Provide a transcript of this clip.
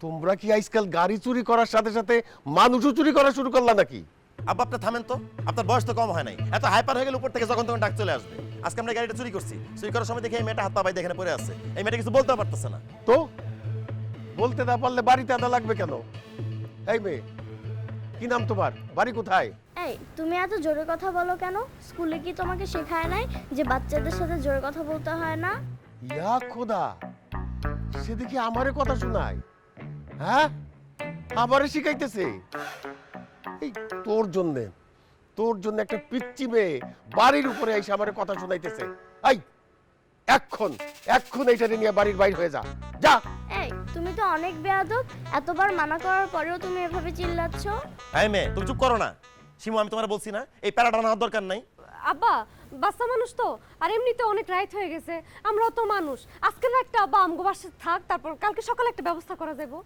তোমরা কি আজকাল গাড়ি চুরি করার সাথে সাথে মানুষও চুরি করা শুরু করলা নাকি? আব্বা আপনি থামেন তো, আপনার বয়স তো কম হয় নাই, এত হাইপার হয়ে গেলে উপর থেকে যখন তখন ডাক চলে আসবে। আজকে আমরা গাড়িটা চুরি করছি, চুরি করার সময় দেখে এই মেয়েটা হাত পা বাইতে এখানে পড়ে আছে। এই মেয়েটা কিছু বলতে পারতেছে না। তো বলতে না পারলে বাড়িতে আনা লাগবে কেন? এই মেয়ে, কি নাম তোমার? বাড়ি কোথায়? এই তুমি এত জোরে কথা বলো কেন? স্কুলে কি তোমাকে শেখায় নাই যে বাচ্চাদের সাথে জোরে কথা বলতে হয় না? ইয়া খোদা, সে দেখি আমারে কথা শোনায়। হ্যাঁ, আমারে শিখাইতেছে। এই তোর জন্য একটা পিচ্চি মেয়ে বাড়ির উপরে এসে আমারে কথা শোনাইতেছে। এই এখন এইটারে নিয়ে বাড়ির বাইরে হয়ে যা, যা। এই তুমি তো অনেক বেয়াদব, এতবার মানা করার পরেও তুমি এভাবে চিল্লাচ্ছ। এই মেয়ে তুমি চুপ করো না। শিমু আমি তোমার বলছি না এই প্যারাটা নেওয়ার দরকার নাই। আব্বা বাচ্চা মানুষ তো, আর এমনিতে অনেক রাইত হয়ে গেছে, আমরাও তো মানুষ। আজকের একটা আব্বা আমগো বাসায় থাক, তারপর কালকে সকালে একটা ব্যবস্থা করা যাবো।